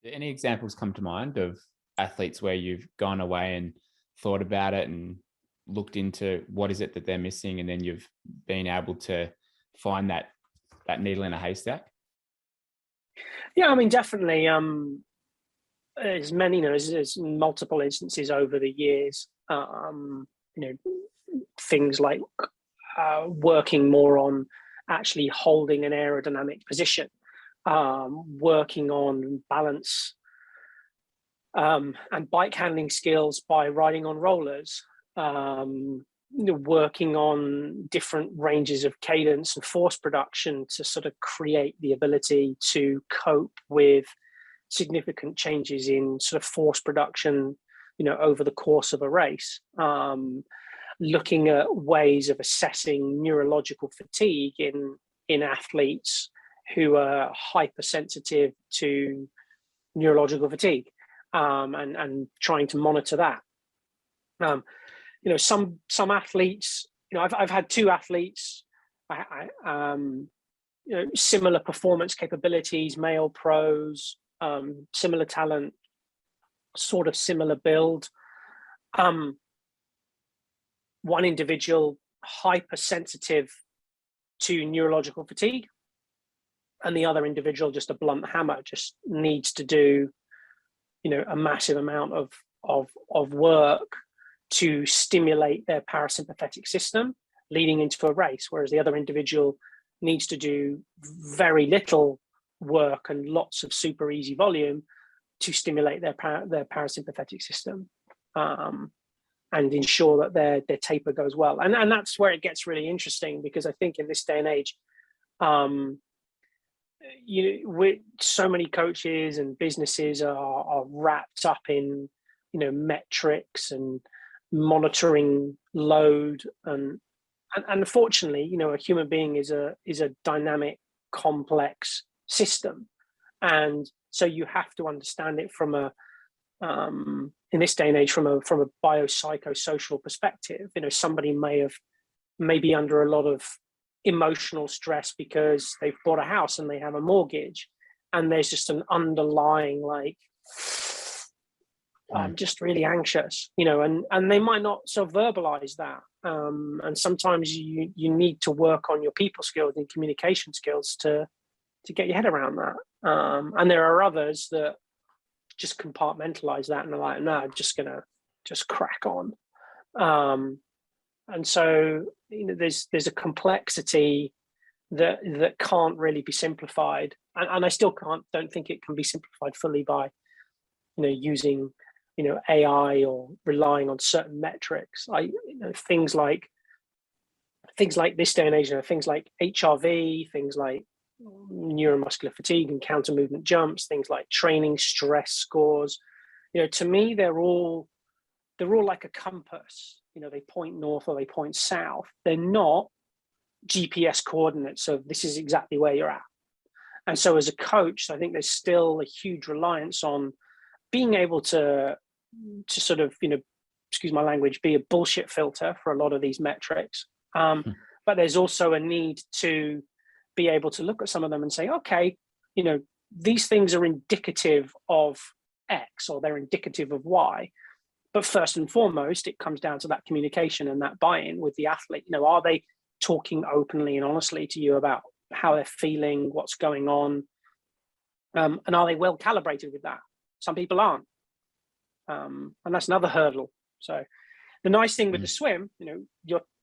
Do any examples come to mind of athletes where you've gone away and thought about it and looked into what is it that they're missing, and then you've been able to find that needle in a haystack? Yeah, I mean, definitely. There's many, there's multiple instances over the years. Things like working more on actually holding an aerodynamic position, working on balance and bike handling skills by riding on rollers, working on different ranges of cadence and force production to sort of create the ability to cope with significant changes in sort of force production, over the course of a race. Looking at ways of assessing neurological fatigue in athletes who are hypersensitive to neurological fatigue, and trying to monitor that. Some athletes, I've had two athletes, similar performance capabilities, male pros, similar talent, sort of similar build. One individual hypersensitive to neurological fatigue, and the other individual just a blunt hammer, just needs to do, a massive amount of work to stimulate their parasympathetic system leading into a race, whereas the other individual needs to do very little work and lots of super easy volume to stimulate their parasympathetic system, and ensure that their taper goes well. And that's where it gets really interesting, because I think in this day and age, with so many coaches and businesses are wrapped up in, metrics and monitoring load, and unfortunately, a human being is a dynamic, complex system, and so you have to understand it from a in this day and age from a biopsychosocial perspective. Somebody may be under a lot of emotional stress because they've bought a house and they have a mortgage, and there's just an underlying I'm just really anxious, and they might not sort of verbalize that, and sometimes you need to work on your people skills and communication skills to get your head around that, and there are others that just compartmentalize that and they're like, no, I'm just gonna crack on, and so there's a complexity that can't really be simplified, and I still don't think it can be simplified fully by using AI or relying on certain metrics. Things like this day and age, things like HRV, things like neuromuscular fatigue and counter movement jumps, things like training stress scores. To me, they're all like a compass. They point north or they point south. They're not GPS coordinates of this is exactly where you're at. And so as a coach, I think there's still a huge reliance on being able to sort of, excuse my language, be a bullshit filter for a lot of these metrics. But there's also a need to be able to look at some of them and say, okay, these things are indicative of X or they're indicative of Y. But first and foremost, it comes down to that communication and that buy-in with the athlete. Are they talking openly and honestly to you about how they're feeling, what's going on? And are they well calibrated with that? Some people aren't. And that's another hurdle. So the nice thing with the swim,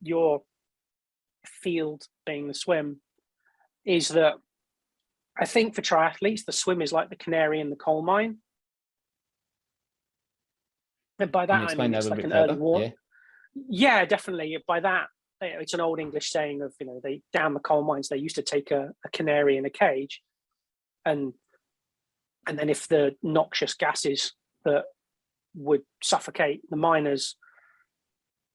your field being the swim, is that I think for triathletes, the swim is like the canary in the coal mine. And by that, I mean, it's like an early warning. Yeah, definitely. By that, it's an old English saying of, they down the coal mines, they used to take a canary in a cage. And then if the noxious gases that would suffocate the miners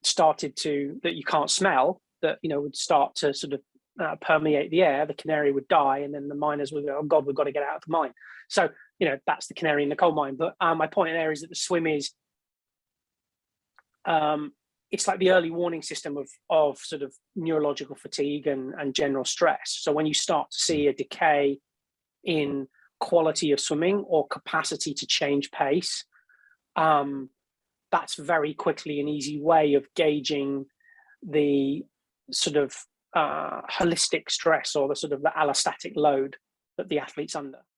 started that you can't smell, that, would start to sort of permeate the air, the canary would die, and then the miners would go, oh God, we've got to get out of the mine. So, that's the canary in the coal mine. But my point there is that the swim is, it's like the early warning system of sort of neurological fatigue and general stress. So when you start to see a decay in quality of swimming or capacity to change pace, that's very quickly an easy way of gauging the sort of holistic stress or the sort of the allostatic load that the athlete's under.